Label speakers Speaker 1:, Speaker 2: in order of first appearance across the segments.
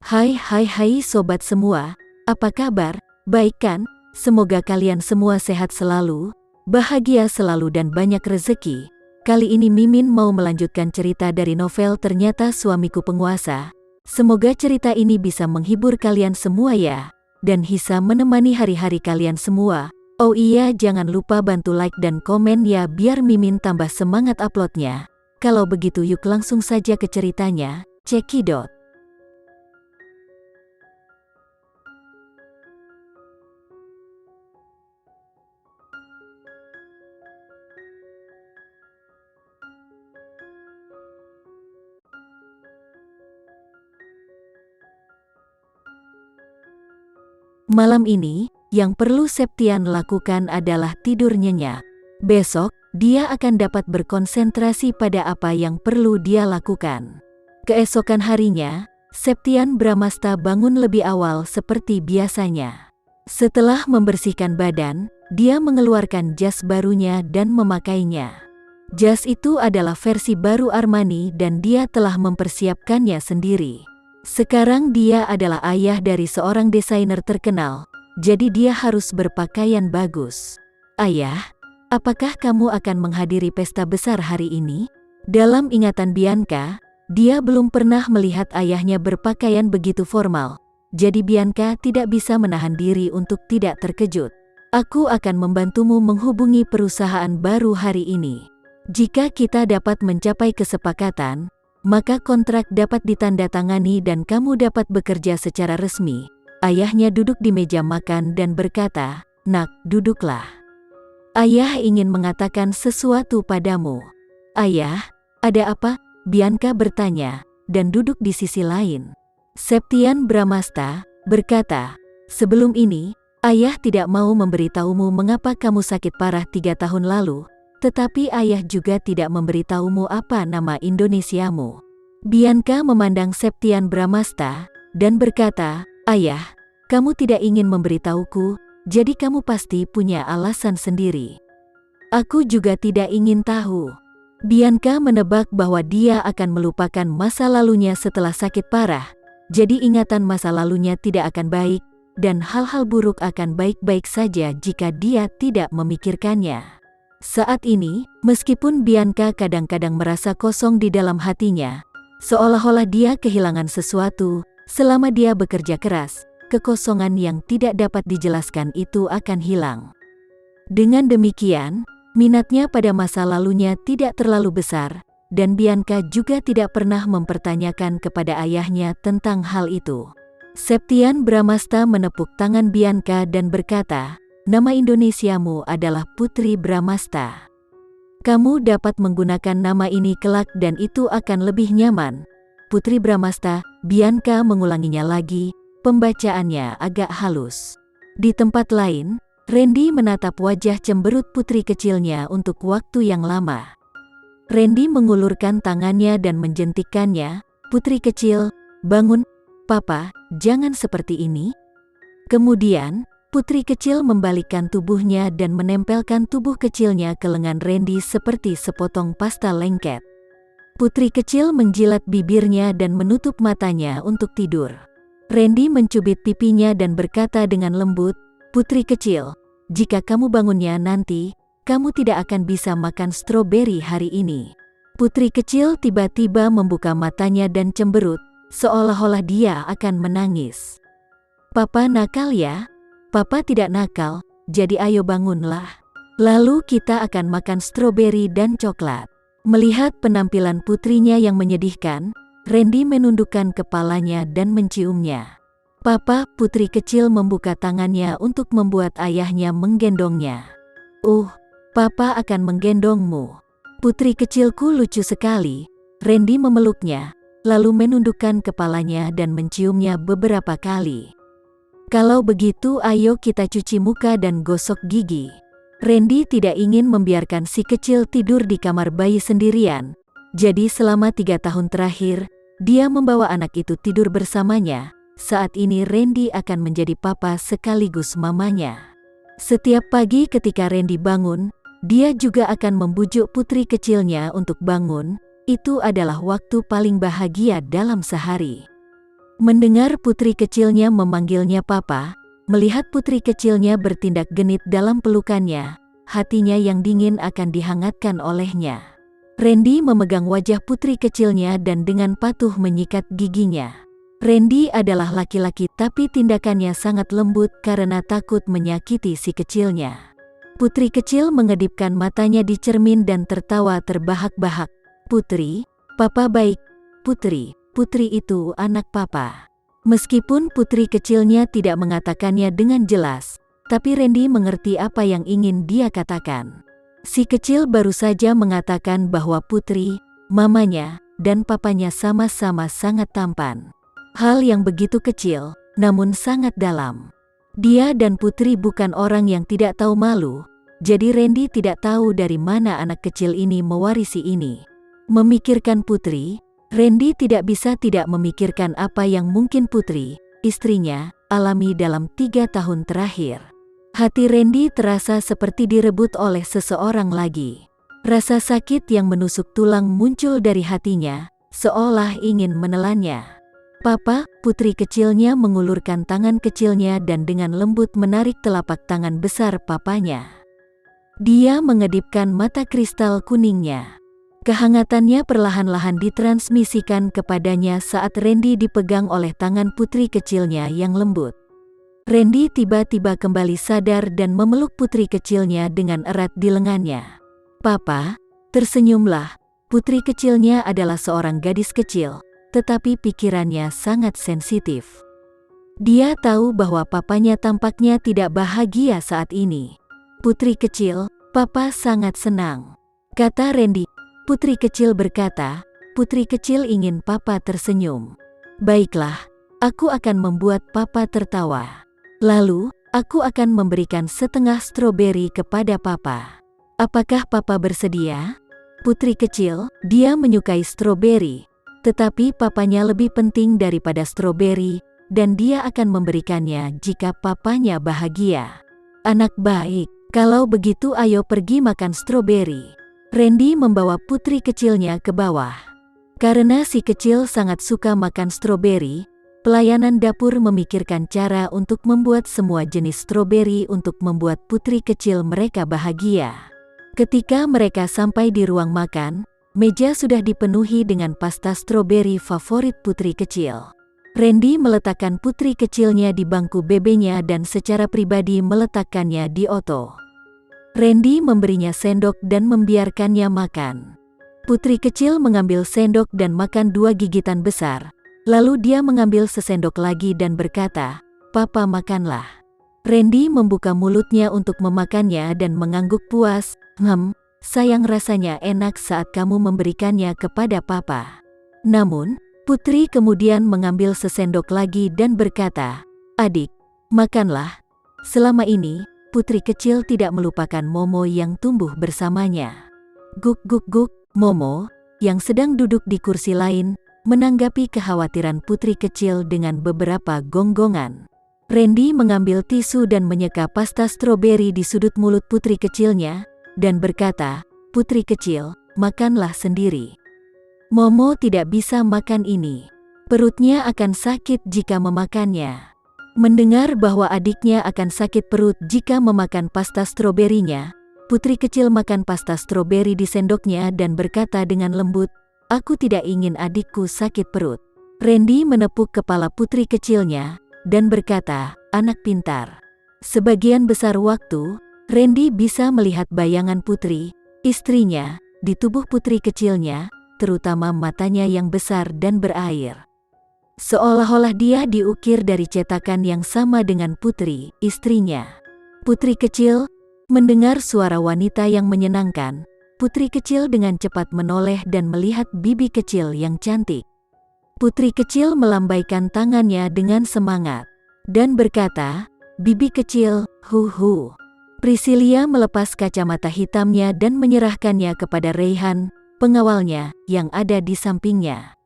Speaker 1: Hai sobat semua, apa kabar? Baik kan? Semoga kalian semua sehat selalu, bahagia selalu dan banyak rezeki. Kali ini Mimin mau melanjutkan cerita dari novel Ternyata Suamiku Penguasa. Semoga cerita ini bisa menghibur kalian semua ya, dan bisa menemani hari-hari kalian semua. Oh iya, jangan lupa bantu like dan komen ya biar Mimin tambah semangat uploadnya. Kalau begitu yuk langsung saja ke ceritanya, cekidot. Malam ini, yang perlu Septian lakukan adalah tidur nyenyak. Besok, dia akan dapat berkonsentrasi pada apa yang perlu dia lakukan. Keesokan harinya, Septian Bramasta bangun lebih awal seperti biasanya. Setelah membersihkan badan, dia mengeluarkan jas barunya dan memakainya. Jas itu adalah versi baru Armani dan dia telah mempersiapkannya sendiri. Sekarang dia adalah ayah dari seorang desainer terkenal, jadi dia harus berpakaian bagus. Ayah, apakah kamu akan menghadiri pesta besar hari ini? Dalam ingatan Bianca, dia belum pernah melihat ayahnya berpakaian begitu formal, jadi Bianca tidak bisa menahan diri untuk tidak terkejut. Aku akan membantumu menghubungi perusahaan baru hari ini. Jika kita dapat mencapai kesepakatan, maka kontrak dapat ditandatangani dan kamu dapat bekerja secara resmi. Ayahnya duduk di meja makan dan berkata, "Nak, duduklah. Ayah ingin mengatakan sesuatu padamu." "Ayah, ada apa?" Bianca bertanya, dan duduk di sisi lain. Septian Bramasta berkata, "Sebelum ini, ayah tidak mau memberitahumu mengapa kamu sakit parah 3 tahun lalu. Tetapi ayah juga tidak memberitahumu apa nama Indonesiamu." Bianca memandang Septian Bramasta dan berkata, "Ayah, kamu tidak ingin memberitahuku, jadi kamu pasti punya alasan sendiri." "Aku juga tidak ingin tahu." Bianca menebak bahwa dia akan melupakan masa lalunya setelah sakit parah, jadi ingatan masa lalunya tidak akan baik, dan hal-hal buruk akan baik-baik saja jika dia tidak memikirkannya. Saat ini, meskipun Bianca kadang-kadang merasa kosong di dalam hatinya, seolah-olah dia kehilangan sesuatu, selama dia bekerja keras, kekosongan yang tidak dapat dijelaskan itu akan hilang. Dengan demikian, minatnya pada masa lalunya tidak terlalu besar, dan Bianca juga tidak pernah mempertanyakan kepada ayahnya tentang hal itu. Septian Bramasta menepuk tangan Bianca dan berkata, "Nama Indonesiamu adalah Putri Bramasta. Kamu dapat menggunakan nama ini kelak dan itu akan lebih nyaman." Putri Bramasta, Bianca mengulanginya lagi, pembacaannya agak halus. Di tempat lain, Randy menatap wajah cemberut putri kecilnya untuk waktu yang lama. Randy mengulurkan tangannya dan menjentikkannya. "Putri kecil, bangun. Papa, jangan seperti ini." Kemudian, putri kecil membalikkan tubuhnya dan menempelkan tubuh kecilnya ke lengan Randy seperti sepotong pasta lengket. Putri kecil menjilat bibirnya dan menutup matanya untuk tidur. Randy mencubit pipinya dan berkata dengan lembut, "Putri kecil, jika kamu bangunnya nanti, kamu tidak akan bisa makan stroberi hari ini." Putri kecil tiba-tiba membuka matanya dan cemberut, seolah-olah dia akan menangis. "Papa nakal ya?" "Papa tidak nakal, jadi ayo bangunlah. Lalu kita akan makan stroberi dan coklat." Melihat penampilan putrinya yang menyedihkan, Randy menundukkan kepalanya dan menciumnya. "Papa," putri kecil membuka tangannya untuk membuat ayahnya menggendongnya. Papa akan menggendongmu." "Putri kecilku lucu sekali." Randy memeluknya, lalu menundukkan kepalanya dan menciumnya beberapa kali. "Kalau begitu ayo kita cuci muka dan gosok gigi." Randy tidak ingin membiarkan si kecil tidur di kamar bayi sendirian. Jadi selama 3 tahun terakhir, dia membawa anak itu tidur bersamanya. Saat ini Randy akan menjadi papa sekaligus mamanya. Setiap pagi ketika Randy bangun, dia juga akan membujuk putri kecilnya untuk bangun. Itu adalah waktu paling bahagia dalam sehari. Mendengar putri kecilnya memanggilnya papa, melihat putri kecilnya bertindak genit dalam pelukannya, hatinya yang dingin akan dihangatkan olehnya. Randy memegang wajah putri kecilnya dan dengan patuh menyikat giginya. Randy adalah laki-laki tapi tindakannya sangat lembut karena takut menyakiti si kecilnya. Putri kecil mengedipkan matanya di cermin dan tertawa terbahak-bahak. "Putri, papa baik. Putri, putri itu anak papa." Meskipun putri kecilnya tidak mengatakannya dengan jelas, tapi Randy mengerti apa yang ingin dia katakan. Si kecil baru saja mengatakan bahwa putri, mamanya, dan papanya sama-sama sangat tampan. Hal yang begitu kecil, namun sangat dalam. Dia dan putri bukan orang yang tidak tahu malu, jadi Randy tidak tahu dari mana anak kecil ini mewarisi ini. Memikirkan putri, Randy tidak bisa tidak memikirkan apa yang mungkin putri, istrinya, alami dalam 3 tahun terakhir. Hati Randy terasa seperti direbut oleh seseorang lagi. Rasa sakit yang menusuk tulang muncul dari hatinya, seolah ingin menelannya. "Papa," putri kecilnya mengulurkan tangan kecilnya dan dengan lembut menarik telapak tangan besar papanya. Dia mengedipkan mata kristal kuningnya. Kehangatannya perlahan-lahan ditransmisikan kepadanya saat Randy dipegang oleh tangan putri kecilnya yang lembut. Randy tiba-tiba kembali sadar dan memeluk putri kecilnya dengan erat di lengannya. "Papa," tersenyumlah. Putri kecilnya adalah seorang gadis kecil, tetapi pikirannya sangat sensitif. Dia tahu bahwa papanya tampaknya tidak bahagia saat ini. "Putri kecil, papa sangat senang," kata Randy. Putri kecil berkata, putri kecil ingin papa tersenyum. "Baiklah, aku akan membuat papa tertawa. Lalu, aku akan memberikan setengah stroberi kepada papa. Apakah papa bersedia?" Putri kecil, dia menyukai stroberi, tetapi papanya lebih penting daripada stroberi, dan dia akan memberikannya jika papanya bahagia. "Anak baik, kalau begitu ayo pergi makan stroberi." Randy membawa putri kecilnya ke bawah. Karena si kecil sangat suka makan stroberi, pelayanan dapur memikirkan cara untuk membuat semua jenis stroberi untuk membuat putri kecil mereka bahagia. Ketika mereka sampai di ruang makan, meja sudah dipenuhi dengan pasta stroberi favorit putri kecil. Randy meletakkan putri kecilnya di bangku bebeknya dan secara pribadi meletakkannya di oto. Randy memberinya sendok dan membiarkannya makan. Putri kecil mengambil sendok dan makan 2 gigitan besar. Lalu dia mengambil sesendok lagi dan berkata, "Papa makanlah." Randy membuka mulutnya untuk memakannya dan mengangguk puas. Sayang, rasanya enak saat kamu memberikannya kepada papa." Namun, putri kemudian mengambil sesendok lagi dan berkata, "Adik, makanlah." Selama ini, putri kecil tidak melupakan Momo yang tumbuh bersamanya. Guk guk guk, Momo, yang sedang duduk di kursi lain, menanggapi kekhawatiran putri kecil dengan beberapa gonggongan. Randy mengambil tisu dan menyeka pasta stroberi di sudut mulut putri kecilnya, dan berkata, "Putri kecil, makanlah sendiri. Momo tidak bisa makan ini. Perutnya akan sakit jika memakannya." Mendengar bahwa adiknya akan sakit perut jika memakan pasta stroberinya, putri kecil makan pasta stroberi di sendoknya dan berkata dengan lembut, "Aku tidak ingin adikku sakit perut." Randy menepuk kepala putri kecilnya, dan berkata, "Anak pintar." Sebagian besar waktu, Randy bisa melihat bayangan putri, istrinya, di tubuh putri kecilnya, terutama matanya yang besar dan berair. Seolah-olah dia diukir dari cetakan yang sama dengan putri, istrinya. Putri kecil, mendengar suara wanita yang menyenangkan, putri kecil dengan cepat menoleh dan melihat bibi kecil yang cantik. Putri kecil melambaikan tangannya dengan semangat dan berkata, "Bibi kecil, hu." Priscilia melepas kacamata hitamnya dan menyerahkannya kepada Rayhan, pengawalnya, yang ada di sampingnya.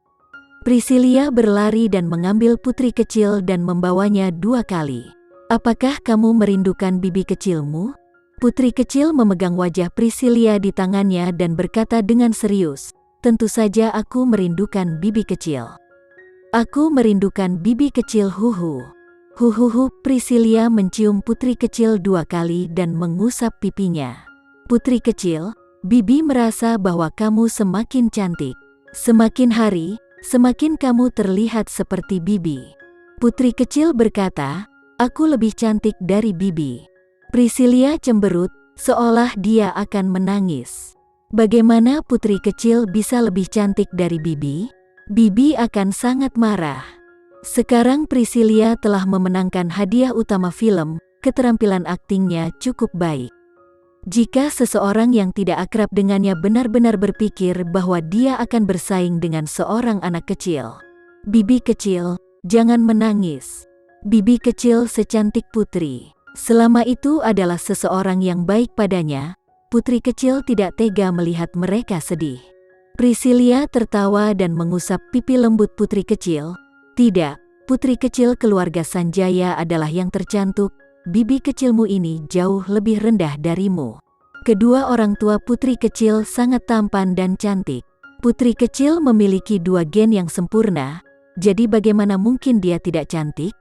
Speaker 1: Priscilia berlari dan mengambil putri kecil dan membawanya 2 kali. "Apakah kamu merindukan bibi kecilmu?" Putri kecil memegang wajah Priscilia di tangannya dan berkata dengan serius, "Tentu saja aku merindukan bibi kecil." Aku merindukan bibi kecil huhu. Huhuhu, Priscilia mencium putri kecil 2 kali dan mengusap pipinya. Putri kecil, bibi merasa bahwa kamu semakin cantik. Semakin hari, semakin kamu terlihat seperti bibi. Putri kecil berkata, aku lebih cantik dari bibi. Priscilia cemberut, seolah dia akan menangis. Bagaimana putri kecil bisa lebih cantik dari bibi? Bibi akan sangat marah. Sekarang Priscilia telah memenangkan hadiah utama film, keterampilan aktingnya cukup baik. Jika seseorang yang tidak akrab dengannya benar-benar berpikir bahwa dia akan bersaing dengan seorang anak kecil. Bibi kecil, jangan menangis. Bibi kecil secantik putri. Selama itu adalah seseorang yang baik padanya, putri kecil tidak tega melihat mereka sedih. Priscilia tertawa dan mengusap pipi lembut putri kecil. Tidak, putri kecil keluarga Sanjaya adalah yang tercantik, bibi kecilmu ini jauh lebih rendah darimu. Kedua orang tua putri kecil sangat tampan dan cantik. Putri kecil memiliki 2 gen yang sempurna, jadi bagaimana mungkin dia tidak cantik?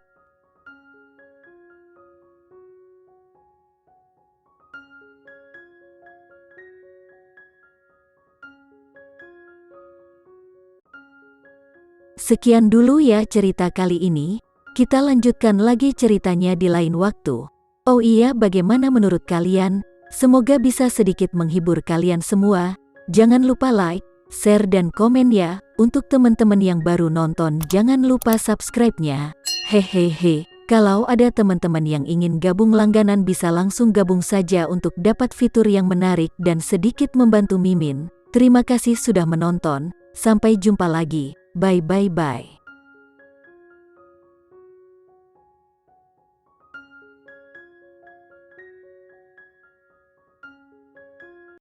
Speaker 1: Sekian dulu ya cerita kali ini, kita lanjutkan lagi ceritanya di lain waktu. Oh iya, bagaimana menurut kalian? Semoga bisa sedikit menghibur kalian semua. Jangan lupa like, share dan komen ya. Untuk teman-teman yang baru nonton jangan lupa subscribe-nya. Hehehe, kalau ada teman-teman yang ingin gabung langganan bisa langsung gabung saja untuk dapat fitur yang menarik dan sedikit membantu Mimin. Terima kasih sudah menonton, sampai jumpa lagi. Bye bye bye.